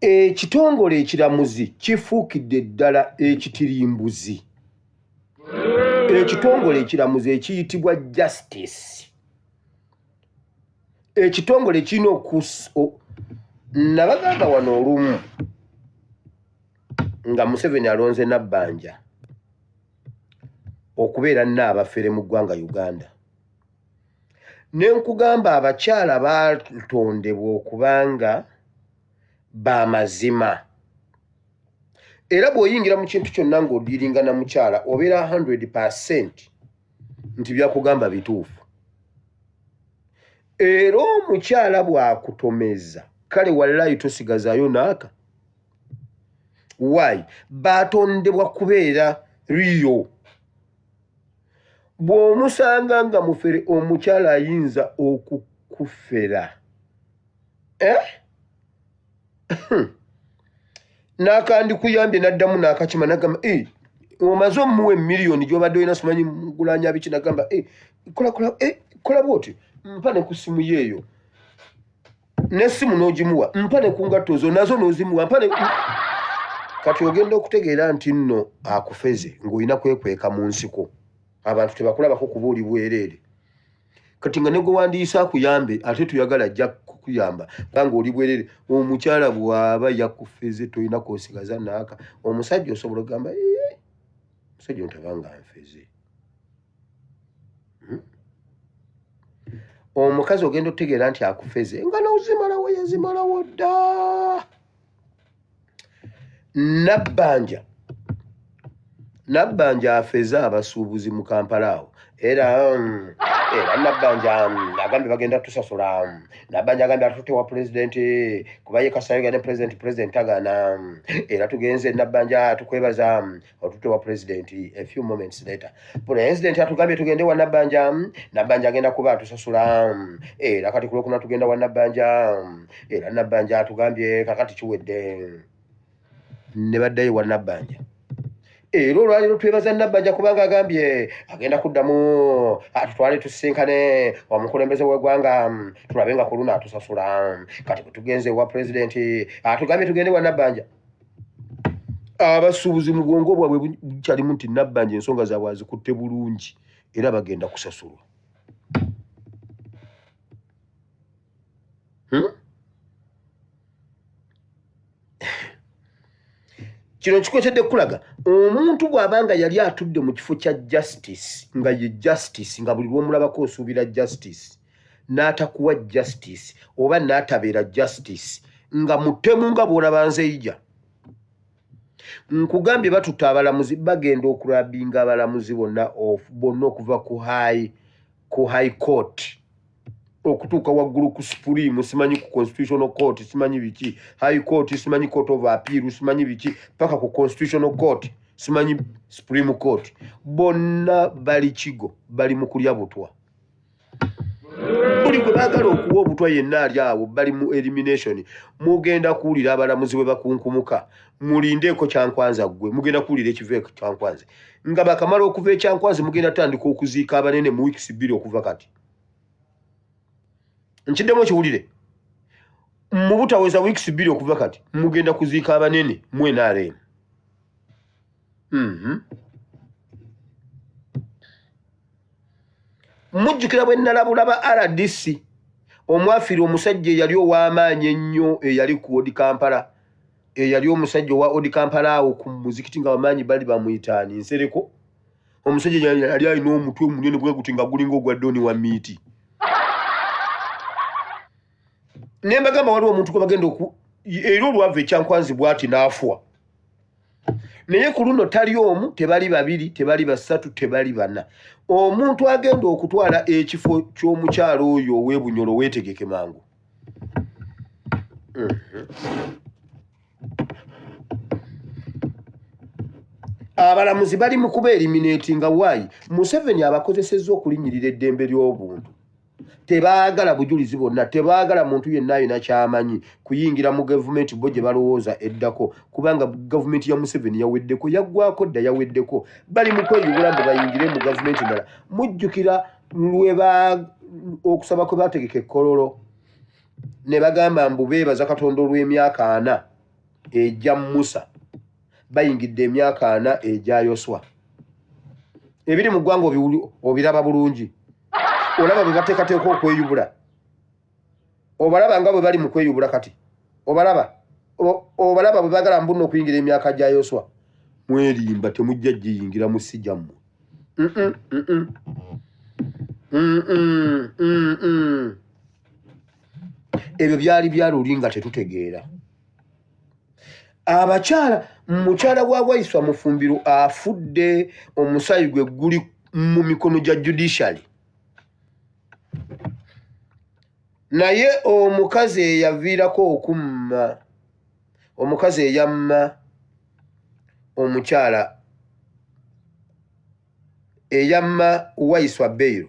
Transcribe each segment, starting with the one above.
ekitongole ekiramuzi kifuukidde ddala ekitirimbuzi. Ekitongole ekiramuzi ekiyitibwa justice, ekitongole kirina nabagamba wano olumu nga Museveni alonze Nabbanja okubeera nnaabafere mu ggwanga Uganda, ne nkugamba abakyala baatondebwa okubanga b'amazima, era bw'oyingira mu kintu kyonna ng'odiiringa na mukyala obeera 100% nti byakugamba bituufu. Era omukyala bw'akutomeza kale wallahi tosigazaayo naaka. Why? Baatondebwa kubeera riyo. Bw'omusanga nga mufere omukyala ayinza okukufera n'akandikuyambye n'addamu n'akakima n'agamba omaze omuwa emiliyoni gy'obadde olina simanyi mugulanya biki, n'agamba kola bw'oti, mpa ne ku ssimu yeeyo, n'essimu n'ogimuwa, mpa ne ku ngatto zo nazo n'ozimuwa, mpa ne kati ogenda okutegeera nti nno akufeze ng'olina kwekweka mu nsiko, abantu tebakulabako kubuuli bwereere. Kati nga ne gwe wandiisa akuyambe ate tuyagala ajja kukuyamba kubanga oli bwereere. Omukyala bw'aba yakufeze tolina kwosigaza naaka. Omusajja osobola okugamba omusajja ono tabanga anfeze. Omukazi ogenda otegeera nti akufeze nga n'ozimalawo yazimalawo dda. Nabbanja afeze abasuubuzi mu Kampala awo, era Nabbanja agambye bagenda tusasula. Nabbanja agambye atutte wa pulezidenti kuba ye Kasayiga ne pulezidenti tagana, era tugenze Nabbanja tukwebaza otutte wa pulezidenti. A few moments later pulezidenti atugambye tugende wa Nabbanja, Nabbanja agenda kuba atusasula, era kati kulokuna tugenda wa Nabbanja, era Nabbanja atugambye kakati kiwedde, ne baddayo wa Nabbanja. Era olwaliro twebaza Nabbanja kubanga agambye agenda kuddamu atutwale tusisinkane omukulembeze w'eggwanga tulabe nga ku luno atusasula. Kati bwe tugenze wa pulezidenti atugambye tugende wa Nabbanja, abasuubuzi mu bwongo bwabwe bukyalimu nti Nabbanja ensonga zaabwe azikutte bulungi era bagenda kusasulwa. Kino kikwetedde kulaga omuntu bw'abanga yali atudde mu kifo kya justice nga ye justice, nga buli lw'omulabako osuubira justice, n'atakuwa justice oba n'atabeera justice, nga mutemu nga bw'olaba nzeyija. Nkugambye batutta abalamuzi, bagenda okulabinga abalamuzi bonna okuva ku high court okutuuka waggulu ku supreme, simanyi ku constitutional court, simanyi biki, high court, simanyi court of appeal, simanyi biki, paka ku constitutional court, simanyi supreme court. Bonna bali kigo, bali mu kulya butwa. Buli gwe baagala okuwa obutwa yenna ali awo, bali mu elimination. Mugenda kuwulira abalamuzi bwe bakunkumuka, mulindeeko Kyankwanza ggwe, mugenda kuwulira ekiva Kyankwanzi. Nga bakamala okuva Kyankwanzi mugenda tandika okuziika abanene mu weeks 2 okuva kati. Nkiddemu kiwulire, mu butaweza weeks 2 okuva kati mugenda kuziika abanene mu NRM. Mujjukira bwe nalabula ba RDC omwafiri omusajja eyali ow'amaanyi ennyo eyali ku Odi Kampala, eyali omusajja owa Odi Kampala awo ku muzikiti nga bamaanyi bali bamuyitaani Nsereko. Omusajja yali alina omutwe munene bwe guti nga gulinga ogwa Doni wa miiti. Ne mbagamba waliwo omuntu gwe bagenda era olwava Kyankwanzi bw'ati n'afuwa. Naye ku luno tali omu, tebali babiri, tebali basatu, tebali bana. Omuntu agenda okutwala ekifo ky'omukyalo oyo ow'Ebunyolo weetegeke mangu. Abalamuzi bali mu kuba eliminatinga waayi. Museveni abakozesezza okulinnyirira eddembe ly'obuntu. Tebaagala bujulizi bonna, tebaagala muntu yenna ayina kyamanyi kuyingira mu gavumenti bo gye balowooza eddako, kubanga gavumenti ya Museveni yaweddeko, yaggwako dda yaweddeko. Bali mu kweyubula mbu bayingire mu gavumenti ndala. Mujjukira okusaba kwe baategeka Kololo ne bagamba mbu beebaza Katonda olw'emyaka 4 ejja Musa bayingidde emyaka 4 ejja Yoswa ebiri mu ggwanga obiraba bulungi olaba bwe bateekateeka okweyubula obalaba nga bwe bali mu kweyubula kati obalaba bwe bagala mbuno okuyingira emyaka gya Yoswa mwerimba temujja giyingira mu si gyammwe ebyo byali byaluli nga tetutegeera abakyala mukyala wa Waiswa Mufumbiro afudde omusayi gwe guli mu mikono gya judiciary naye omukazi eyaviirako okumma omukazi eyamma omukyala eyamma Waiswa Beiro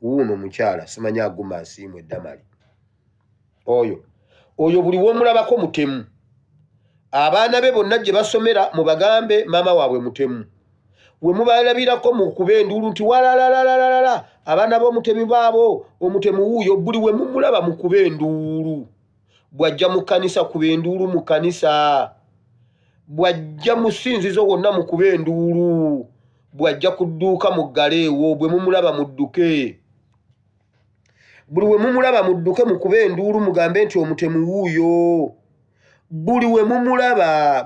wuuno omukyala simanya aguma asiimwe eddamali oyo buli w'omulabako mutemu abaana be bonna gye basomera mu bagambe maama waabwe mutemu we mubalabirako mu kuba enduulu nti walalalala abaana b'omutemi baabo omutemu wuuyo buli we mumulaba mu kuba enduulu bw'ajja mu kkanisa kuba enduulu mu kkanisa bw'ajja mu ssinzizo wonna mu kuba enduulu bw'ajja ku dduuka muggaleewo bwe mumulaba mudduke buli we mumulaba mudduke mu kuba enduulu mugambe nti omutemu wuuyo buli we mumulaba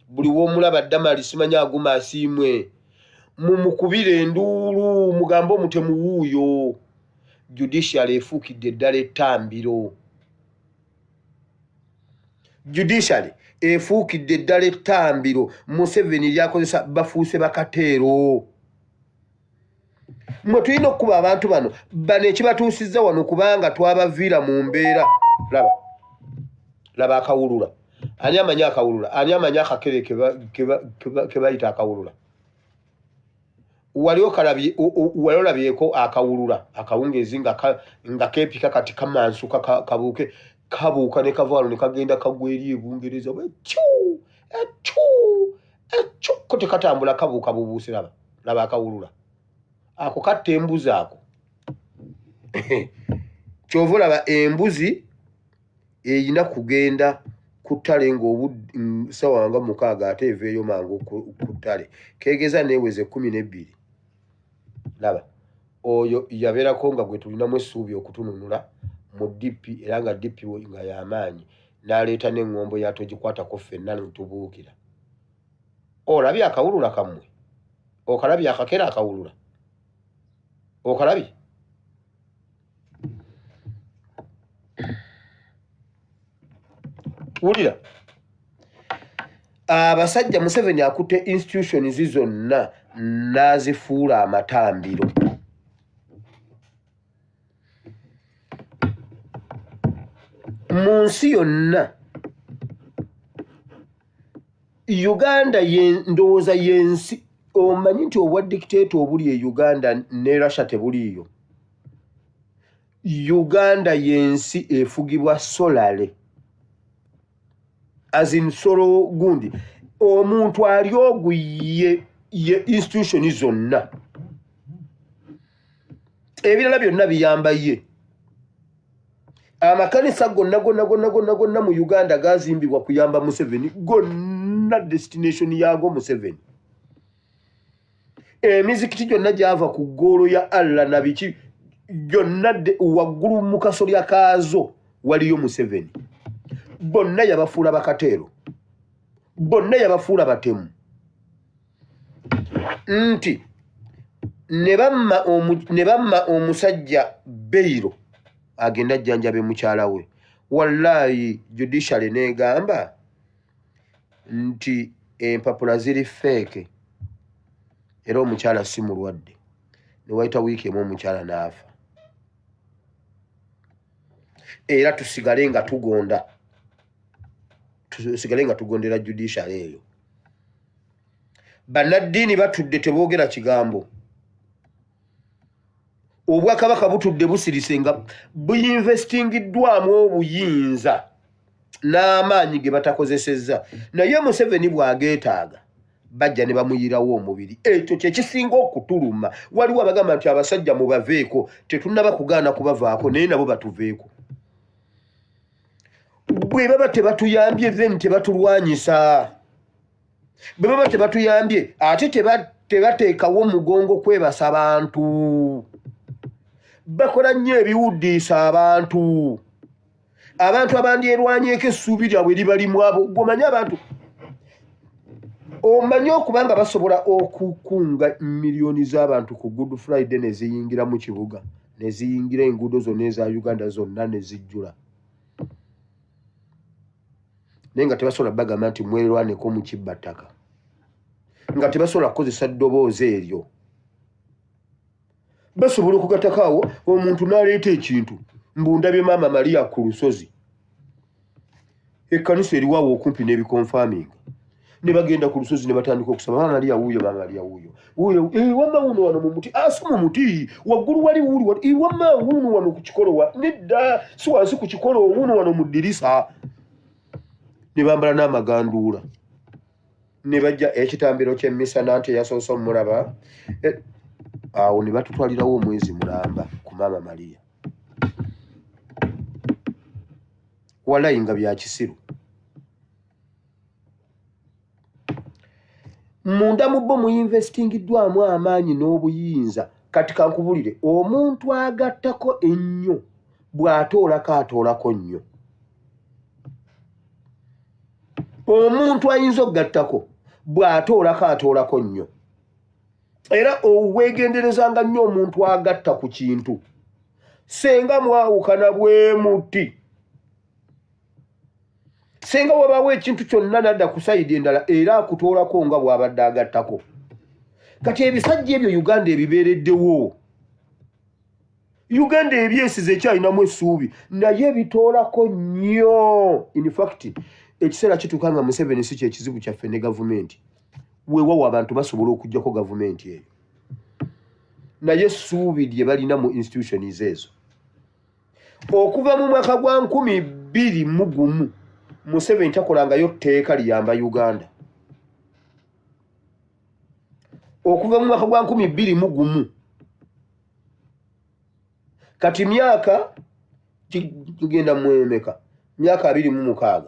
buli w'omulaba ddamali simanya aguma asiimwe mumukubire enduulu mugambe omutemu wuuyo judiciary efuukidde eddala ettambiro judiciary efuukidde eddala ettambiro Museveni lyakozesa bafuuse bakateero mwe tulina okuba abantu bano ekibatuusizza wano kubanga twabaviira mu mbeera laba akawulula ani amanya akawulula ani amanya akakere ke bayita akawulula wali olabyeko akawulula akawungezi nga keepika kati kamansuka kabuuke kabuuka ne kavaalo ne kagenda kagwa eri ebungereza ko tekatambula kabuuka bubuuse laba akawulula ako katta embuzi ako kyova olaba embuzi eyina kugenda ku ttale ng'obusawa nga 6 ate eveeyo mangu ku ttale keegeza neeweze 12 laba oyo yabeerako nga gwe tulinamu essuubi okutununula mu DP era nga DP nga y'amaanyi n'aleeta n'eŋŋombo yatogikwatako ffenna netubuukira olabye akawulula kammwe okalabye akakera akawulula okalabye wulira abasajja Museveni akutte institutions zonna n'azifuula amatambiro mu nsi yonna Uganda ndowooza y'ensi omanyi nti obwa dictator obuli e Uganda ne Russia tebuliiyo Uganda y'ensi efugibwa solale nsolo gundi omuntu ali oguye ye institution zonna ebirala byonna biyamba ye amakanisa gonna mu Uganda gazimbibwa kuyamba Museveni gonna destination yago Museveni emizikiti gyonna gyava ku ggoolo ya Allah na biki gyonna waggulu mu kasolya kaazo waliyo Museveni bonna yabafuula bakateero bonna yabafuula batemu nti ne bamma omusajja Beiro agenda jjanjabe mukyala we wallahi judiciary negamba nti empapula ziri fake era omukyala si mulwadde ne wayita wiiki emu omukyala n'afa era tusigale nga tugondera judiciary eyo bannaddiini batudde teboogera kigambo obwakabaka butudde busirise nga buyinvestingiddwamu obuyinza n'amaanyi ge batakozesezza naye Museveni bw'ageetaaga bajja ne bamuyirawo omubiri ekyo kyekisinga okutuluma waliwo abagamba nti abasajja mubaveeko tetunnaba kugaana kubavaako naye nabo batuveeko bwe baba tebatuyambye then tebatulwanyisa bwe baba tebatuyambye ate tebateekawo mugongo kwebasa abantu bakola nnyo ebiwuddiisa abantu abandierwanyeeko essuubi lyabwe libalimu abo gwomanyi abantu omanyi okubanga basobola okukunga miliyoni z'abantu ku Good Friday ne ziyingira mu kibuga ne ziyingira enguudo zonna eza Uganda zonna ne zijjula naye nga tebasobola bagamba nti mwerwaneko mu kibbattaka nga tebasobola kukozesa ddoboozi eryo basobola okugattako omuntu n'aleeta ekintu mbundabye maama Maria ku lusozi ekkanisa eriwaawo okumpi n'ebikonfaaminga ne bagenda ku lusozi ne batandika okusaba maama Maria wuuyo wamma wuno wano mu muti si mu muti waggulu wali wuuli wamma wuno wano ku kikolo nedda si wansi ku kikolo wuno wano mu ddirisa ne bambala n'amaganduula ne bajja ekitambiro ky'emmisa nante yasoose omulaba awo ne batutwalirawo omwezi mulamba ku maama Maria walayi nga bya kisiru munda mu bo muyinvestingiddwamu amaanyi n'obuyinza kati kankubulire omuntu agattako ennyo bw'atoolako atoolako nnyo omuntu ayinza okugattako bw'atoolako atoolako nnyo era oweegenderezanga nnyo omuntu agatta ku kintu senga mwawukana bwe muti senga wabaawo ekintu kyonna nadda ku sayidi endala era akutoolako nga bw'abadde agattako kati ebisajja ebyo Uganda ebibeereddewo Uganda ebyesize ekyalinamu essuubi naye bitoolako nnyo in fact ekiseera kituuka nga Museveni si kyekizibu kyaffe ne gavumenti weewawo abantu basobola okugjako gavumenti eyo naye essuubi lye balina mu institutions ezo okuva mu mwaka gwa 2021 Museveni takolangayo tteeka liyamba Uganda okuva mu mwaka gwa 2021 kati myaka tugenda mwemeka myaka 26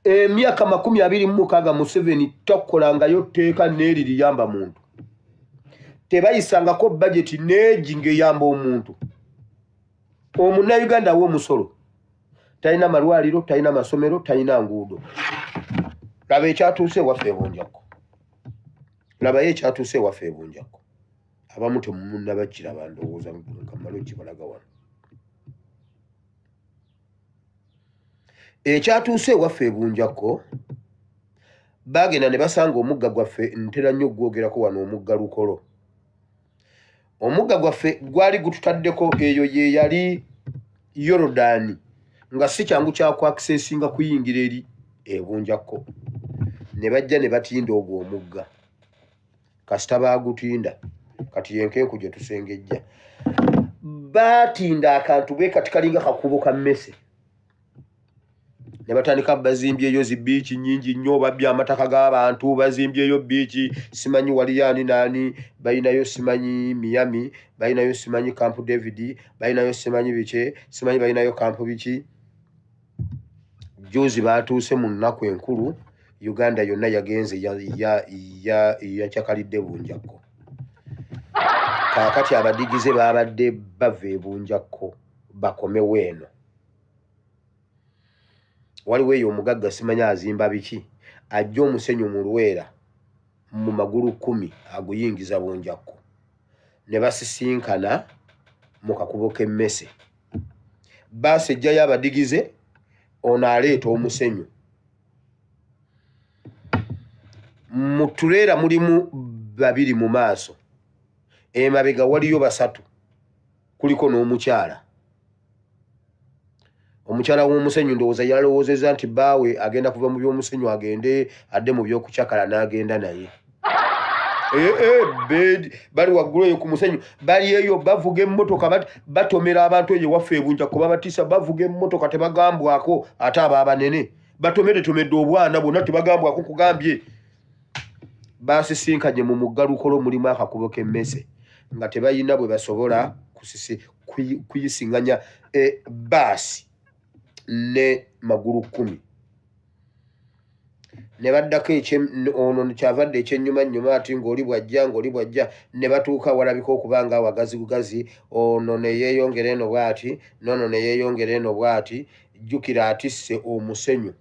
emyaka 26 Museveni takolangayo tteeka n'eri liyamba muntu tebayisangako budget neegi ng'eyamba omuntu omunnayuganda w'omusolo talina malwaliro talina masomero talina nguudo laba ekyatuuse waffe ebunjako labayo ekyatuuse waffe ebunjako abamu temunnabakiraba ndowooza nkamalo kibalaga wano ekyatuuse waffe ebunjako bagenda ne basanga omugga gwaffe ntera nnyo ogwogerako wano omugga Lukolo omugga gwaffe gwali gututaddeko eyo ye yali Yorodani nga si kyangu kyaku accessinga kuyingira eri ebunjako ne bajja ne batinda ogwo omugga kasita baagutinda kati yenkenku gye tusengejja batinda akantu be kati kalinga kakubo ka mmese ne batandika bazimbyeyo zibiiki nnyingi nnyo babbya amataka g'abantu bazimbyeyo biiki simanyi waliyani nani balinayo simanyi Miami balinayo simanyi Camp David balinayo simanyi bice simanyi balinayo Camp biki juzi batuuse mu nnaku enkulu Uganda yonna yagenze yakyakalidde bunjako kaakati abadigize babadde bava ebunjako bakomewo eno waliwo eyo omugagga simanya azimba biki ajja omusenyu mu Lwera mu magulu 10 aguyingiza bunjako ne basisinkana mu kakubo k'emmese baasi ejjayo abadigize ono aleeta omusenyu mu tuleera mulimu 2 mu maaso emabega waliyo 3 kuliko n'omukyala omukyala w'omusenyu ndowooza yalowoozezza nti baawe agenda kuva mu by'omusenyu agende adde mu by'okucakala n'agenda naye bali waggulu eyo ku musenyu bali eyo bavuga emmotoka batomera abantu eyo waffe ebunjako babatiisa bavuga emmotoka tebagambwako ate abaabanene batomeretomedde obwana bwonna tebagambwako kugambye basisinkanye mu mugga Lukolo mulimu akakubo k'emmese nga tebayina bwe basobola kuyisinganya baasi ne magulu 10 ne baddako ono kyavadde ekyennyuma ati ng'oli bwajja ne batuuka walabika okubanga awagazi ono ne yeeyongera eno bw'ati nono ne yeeyongera eno bw'ati jjukira atisse omusenyu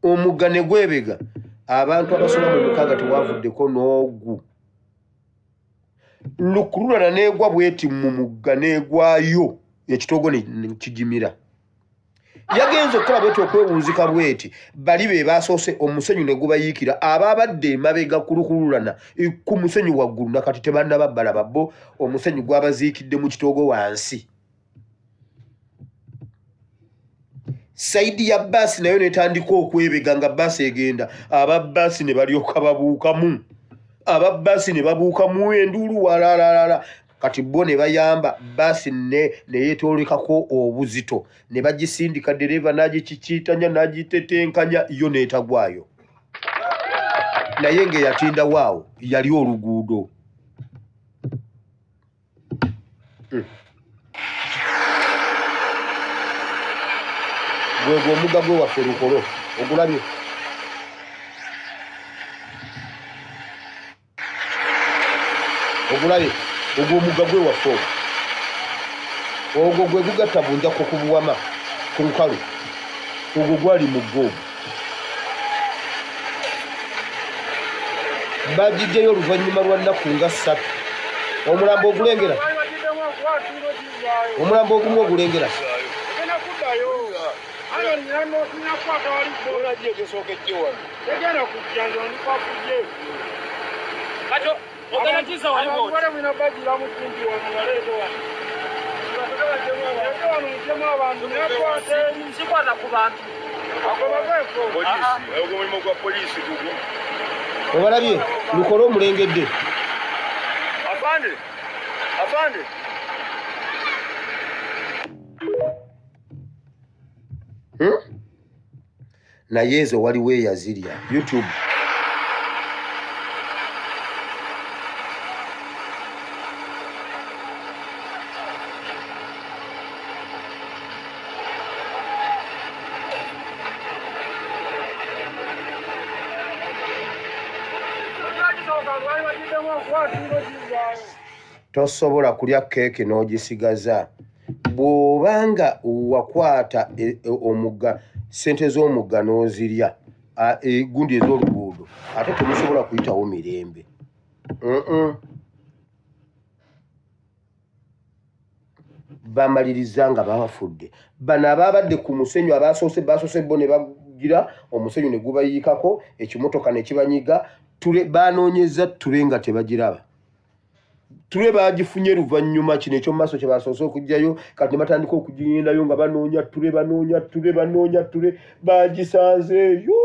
omugga ne gwebega abantu abasoba mu 6 tewavuddeko n'ogu lukululana neegwa bweti mu mugga neegwayo ekitogo ne kigimira yagenze okukola bweti okwewunzika bweti bali be basoose omusenyu ne gubayiikira ababadde emabega ku lukululana ku musenyu waggulu nakati tebannababbala babbo omusenyu gwabaziikidde mu kitogo wansi saidi ya basi nayo netandika okwebega nga basi egenda ababasi ne balyoka babuukamu ababasi ne babuukamu enduulu walalala kati bo ne bayamba basi ne yeetoolekako obuzito ne bagisindika dereva n'agikikiitanya n'agitetenkanya yo neetagwayo naye ng'eyatinda waawo yali oluguudo gwegwo omugga gwe waffe Lukolo ogulabye ogwo omugga gwe waffe ogwo gwe gugatta Bunjakko ku Buwama ku Lukalu ogwo gwali mugga ogwo bagijjayo oluvannyuma lwa nnaku nga 3 omulambo ogulengera omulambo ogumu ogulengera obalabye Lukolo omulengedde afande naye ezo waliwo eyazirya YouTube tosobola kulya keeke n'ogisigaza bw'obanga wakwata omugga sente z'omugga n'ozirya gundi ez'oluguudo ate temusobola kuyitawo mirembe bamaliriza nga babafudde bano ababadde ku musenyu basoose bo ne bagira omusenyu ne gubayiikako ekimotoka ne kibanyiga banoonyeza ttule nga tebagiraba ttule bagifunye luvannyuma kino ekyomumaaso kye basoose okugjayo kati ne batandika okugigendayo nga banoonya ttule bagisanzeeyo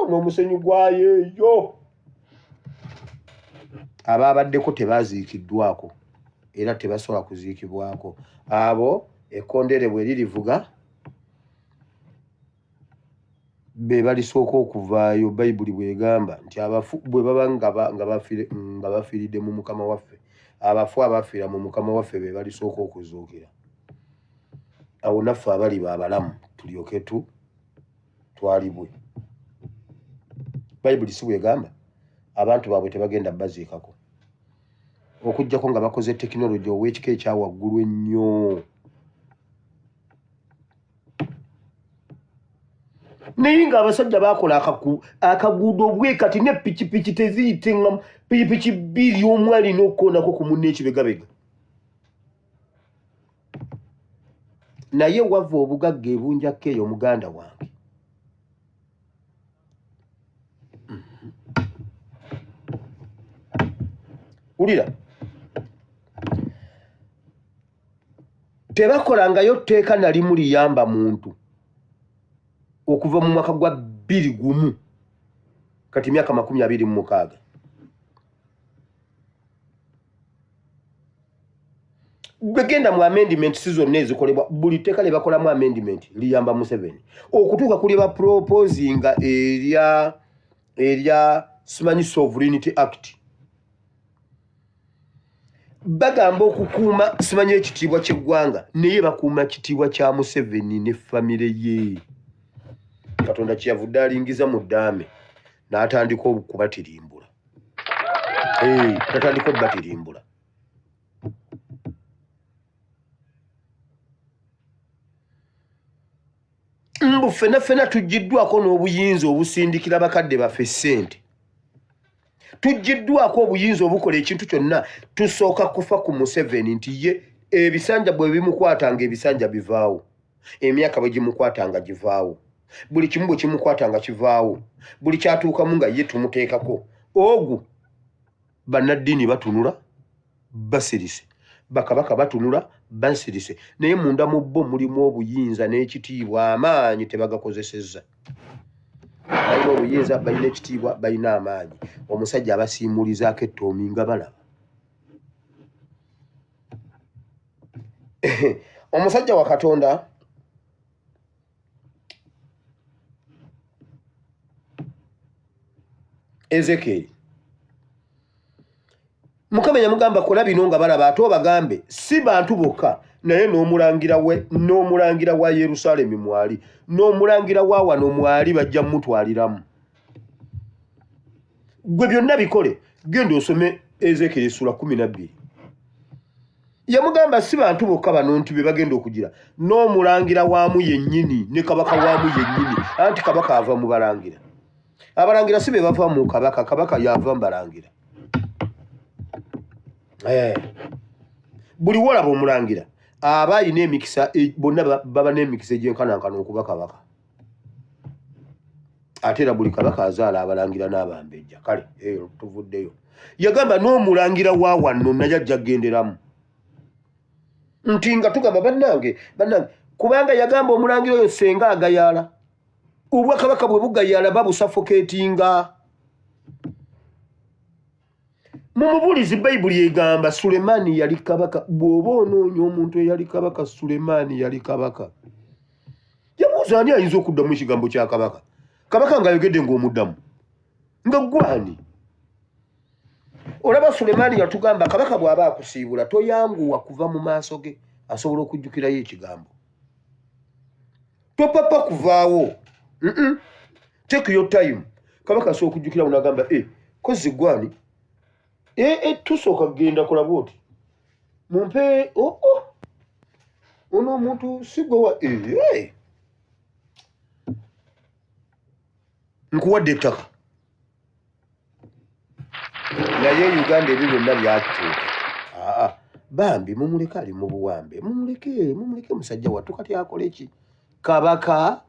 n'omusenyu gwayo eyo ababaddeko tebaziikiddwako era tebasobola kuziikibwako abo ekkondeere bwe lirivuga be balisooka okuvaayo bayibuli bwegamba nti abafu bwe baba nga bafiiridde mu Mukama waffe abafu abafiira mu Mukama waffe be balisooka okuzuukira awo naffe abali baabalamu tulyoke twalibwe bayibuli si bwegamba abantu baabwe tebagenda baziikako okujjako nga bakoze tekinologi ow'ekika ekyawaggulu ennyo naye ng'abasajja baakola akaguudo bwe kati ne pikipiki teziyite nga pikipiki 2 omu alina okukoonako ku munne ekibegabega naye wava obugagga ebunjakko eyo muganda wange ulira tebakolangayo tteeka nalimu liyamba muntu okuva mu mwaka gwa 2001 kati myaka 26 begenda mu amendment zonna ezikolebwa buli tteeka lye bakolamu amendment liyamba Museveni okutuuka kuli ba proposinga erya simanyi Sovereignty Act bagamba okukuuma simanye ekitiibwa ky'eggwanga naye bakuuma kitiibwa kya Museveni ne famire ye. Katonda kyeyavudde alingiza mu ddaame n'atandika okubatirimbula. Tatandika okubatirimbula. Mbu ffenna tujjiddwako n'obuyinza obusindikira bakadde baffe ssente. Tujjiddwako obuyinza obukola ekintu kyonna. Tusooka kufa ku Museveni nti ye ebisanja bwe bimukwatanga ebisanja bivaawo. Emyaka bwe gimukwatanga givaawo. Buli kimu bwe kimukwatanga kivaawo. Buli kyatuukamu nga ye tumuteekako. Ogu bannaddiini batunula basirise. Bakabaka batunula bansirise. Naye munda mu bo mulimu obuyinza n'ekitiibwa amaanyi tebagakozesezza. Balina obuyinza, balina ekitiibwa, balina amaanyi. Omusajja abasiimulizaako ettoomi nga balaba. Omusajja wa Katonda Ezekiel Mukama yamugamba kola bino nga balaba ate obagambe si bantu bokka naye n'omulangira wa Yerusaalemi mwali n'omulangira wa wano mwali bajja mutwaliramu. Gwe byonna bikole genda osome Ezekiel sura 12. Yamugamba si bantu bokka bano nti be bagenda okugira n'omulangira waamu yennyini ne kabaka waamu yennyini anti kabaka ava mu balangira. Abalangira si be bava mu kabaka, kabaka yava mu balangira. Buli wolaba omulangira aba alina emikisa bonna baba n'emikisa egy'enkanankana okuba kabaka. Ate era buli kabaka azaala abalangira n'abambejja. Kale tuvuddeyo. Yagamba n'omulangira wa wano naye ajja kugenderamu. Nti nga tugamba bannange kubanga yagamba omulangira oyo senga agayaala. Obwakabaka bwe bugayaala babusuffocatinga. Mumubulizi Bayibuli egamba Sulemani yali kabaka. Bw'oba onoonya omuntu eyali kabaka Sulemani yali kabaka. Yabuuza ani ayinza okuddamu ekigambo kya kabaka? Kabaka ng'ayogedde ng'omuddamu. Nga gwani? Olaba Sulemani yatugamba kabaka bw'aba akusiibula toyanguwa kuva mu maaso ge asobola okujjukirayo ekigambo. Topapa kuvaawo. Take your time. Kabaka asobola okujjukira unagamba kozi gwani? Tusooka kugenda kulaba oti mumpe ono omuntu sigwa nkuwadde ettaka. Naye Uganda ebyo byonna byakyuka. Bambi mumuleke ali mu buwambe. Mumuleke musajja wattu kati akole ki? Kabaka.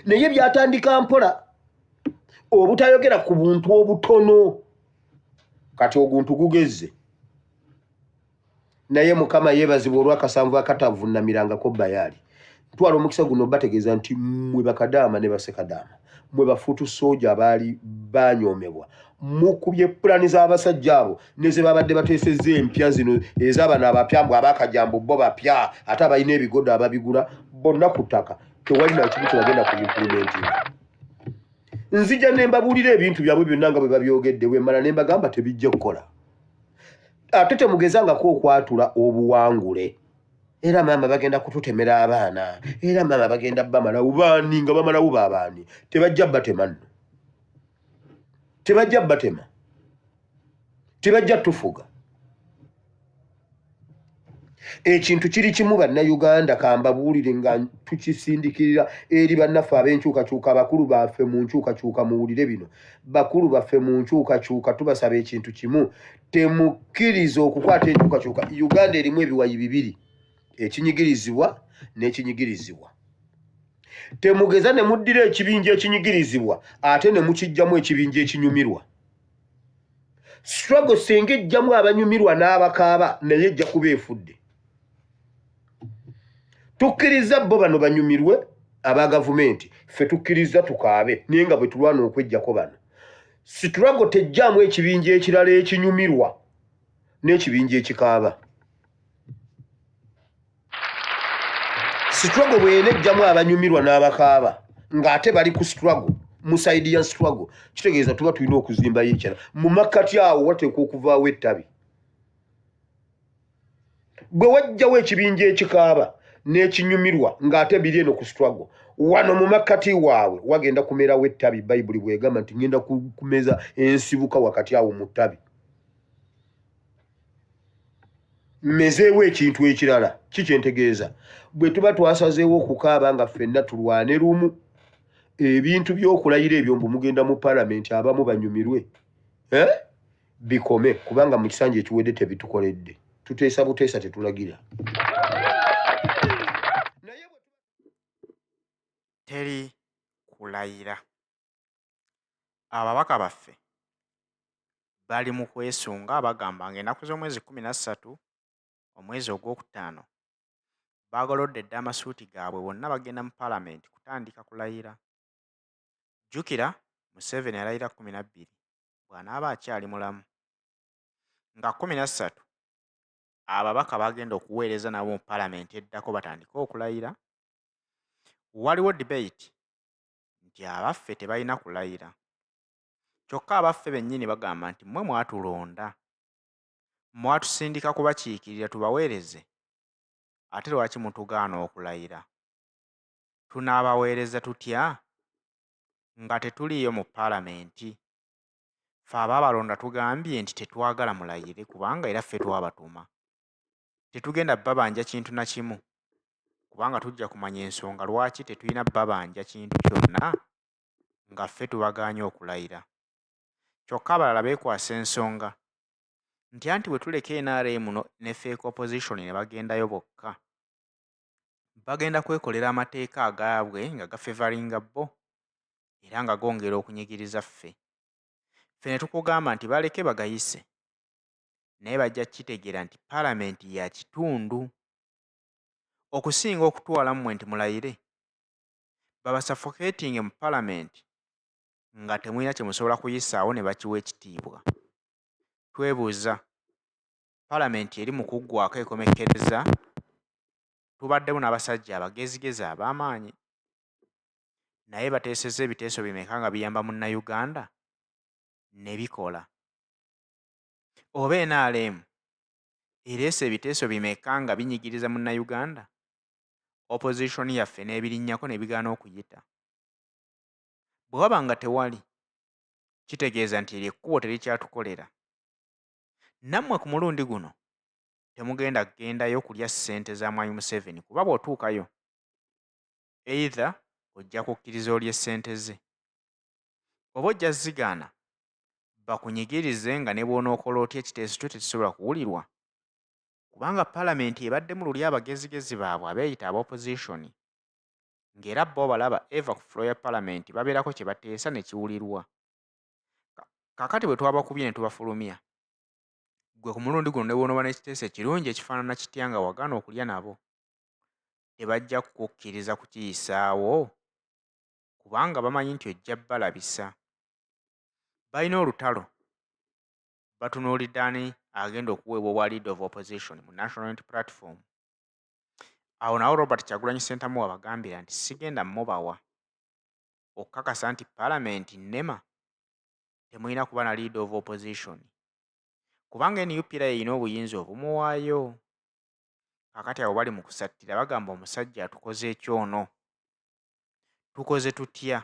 Naye byatandika mpola. Obutayogera ku buntu obutono. Kati oguntu gugezze. Naye Mukama yeebazibwa olw'akasanvu akatavunamirangako Bayaali. Twala omukisa guno bategeeza nti mwe bakadaama ne basekadaama. Mwe bafuutu sooja abaali banyoomebwa. Mukubye pulani z'abasajja abo ne ze babadde bateesezza empya zino ez'abano abapyambwe abakajambo bo bapya ate abalina ebigodo ababigula bonna ku ttaka. Tewali na kimu kye bagenda ku implementinga. Nzija ne mbabuulira ebintu byabwe byonna nga bwe babyogedde wemmala ne mbagamba tebijja kukola. Ate temugezangako okwatula obuwangule. Era maama bagenda kututemera abaana. Era maama bagenda bamalawo baani nga bamalawo baabaani. Tebajja batema nno. Tebajja batema. Tebajja tufuga. Ekintu kiri kimu bannayuganda kambabuulire nga tukisindikirira eri bannaffe ab'enkyukakyuka abakulu baffe mu nkyukakyuka muwulire bino. Bakulu baffe mu nkyukakyuka tubasaba ekintu kimu. Temukkiriza okukwata enkyukakyuka. Uganda erimu ebiwayi bibiri. Ekinyigirizibwa n'ekinyigirizibwa. Temugeza ne muddira ekibinja ekinyigirizibwa ate ne mukijjamu ekibinja ekinyumirwa. Struggle singa ejjamu abanyumirwa n'abakaaba naye ejja kuba efudde. Tukkiriza bo bano banyumirwe aba gavumenti. Ffe tukkiriza tukaabe naye nga bwe tulwana okwejjako bano. Struggle tejjamu ekibinja ekirala ekinyumirwa n'ekibinja ekikaaba. Struggle bwe nejjamu abanyumirwa n'abakaaba ng'ate bali ku struggle mu side ya struggle kitegeeza tuba tulina okuzimbayo ekirala mu makkati awo wateekwa okuvaawo ettabi bwe wajjawo ekibinja ekikaaba n'ekinyumirwa ng'ate biri eno ku struggle wano mu makkati waabwe wagenda kumerawo ettabi bayibuli bwegamba nti ngenda kumeza ensibuka wakati awo mu ttabi mmezeewo ekintu ekirala kikyentegeeza bwe tuba twasazeewo okukaaba nga ffenna tulwane lumu ebintu by'okulayira ebyo mbu mugenda mu palamenti abamu banyumirwe bikome kubanga mu kisanja ekiwedde tebitukoledde tuteesa buteesa tetulagira teri kulayira ababaka baffe bali mu kwesunga bagamba ng'ennaku z'omwezi 13 omwezi ogwokutaano bagolodde dda amasuuti gaabwe bonna bagenda mu palamenti kutandika kulayira. Jjukira Museveni alayira 12 bw'anaaba akyali mulamu nga 13 ababaka bagenda okuweereza nabo mu palamenti eddako batandike okulayira. Waliwo debate nti abaffe tebalina kulayira kyokka abaffe bennyini bagamba nti mmwe mwatulonda mwatusindika kubakiikirira tubaweereze ate lwaki mutugaana okulayira? Tunaabaweereza tutya nga tetuliiyo mu palamenti? Ffe abaabalonda tugambye nti tetwagala mulayire kubanga era ffe twabatuma. Tetugenda babanja kintu na kimu kubanga tujja kumanya ensonga lwaki tetulina babanja kintu kyonna nga ffe tubagaanye okulayira. Kyokka abalala beekwasa ensonga nti anti bwe tuleka NRM ne fake opposition ne bagendayo bokka bagenda kwekolera amateeka agaabwe nga gafevalinga bo era nga gongera okunyigiriza ffe. Ffe ne tukugamba nti baleke bagayise naye bajja kitegeera nti palamenti ya kitundu okusinga okutwala mmwe nti mulayire babasuffocating mu palamenti nga temulina kye musobola kuyisaawo ne bakiwa ekitiibwa. Twebuuza, palamenti eri mu kuggwaako ekomekkereza? Tubaddemu n'abasajja abagezigezi ab'amaanyi naye bateesezza ebiteeso bimeka nga biyamba munnayuganda ne bikola? Oba NRM ereese ebiteeso bimeka nga binyigiriza munnayuganda opposition yaffe n'ebirinnyako ne bigaana okuyita? Bwe waba nga tewali kitegeeza nti eryo ekkubo terikyatukolera. Nammwe ku mulundi guno temugenda kugendayo kulya ssente za Mwami Museveni kuba bw'otuukayo either ojja kukkiriza olye ssente ze oba ojja zigaana bakunyigirize nga ne bw'onookola otya ekiteeso kyo tekisobola kuwulirwa kubanga palamenti ebadde mu luli abagezigezi baabwe abeeyita ab'opposition ng'era bo balaba eva ku floor ya palamenti babeerako kye bateesa ne kiwulirwa. Kaakati bwe twabakubye ne tubafulumya gwe ku mulundi guno ne bw'onooba n'ekiteeso ekirungi ekifaanana kitya nga wagaana okulya nabo tebajja kukukkiriza kukiyisaawo kubanga bamanyi nti ojja balabisa. Balina olutalo batunuulidde ani agenda okuweebwa obwa leader of opposition mu National Unity Platform. Awo nawo Robert Kyagulanyi Ssentamuwa bagambira nti sigenda mubawa okukakasa nti palamenti nnema temulina kuba na leader of opposition kubanga NUP erina obuyinza obumuwaayo. Kakati abo bali mu kusattira bagamba omusajja atukoze ekyono. Tukoze tutya?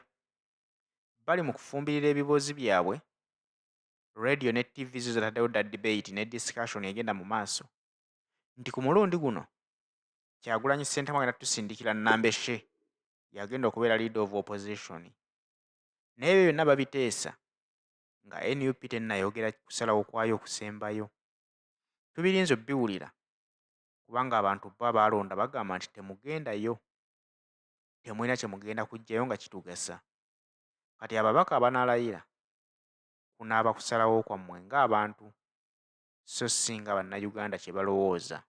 Bali mu kufumbirira ebibuuzi byabwe radio ne TV zo zataddewo dda debate ne discussion egenda mu maaso nti ku mulundi guno Kyagulanyi Ssentamuwa agenda tusindikira Nambeshe yagenda okubeera leader of opposition. Naye ebyo byonna babiteesa nga NUP tennayogera kusalawo kwayo okusembayo. Tubirinza obbiwulira kubanga abantu bo abaalonda bagamba nti temugendayo, temulina kye mugenda kuggyayo nga kitugasa. Kati ababaka abanaalayira kunaaba kusalawo kwammwe ng'abantu so si nga bannayuganda kye balowooza.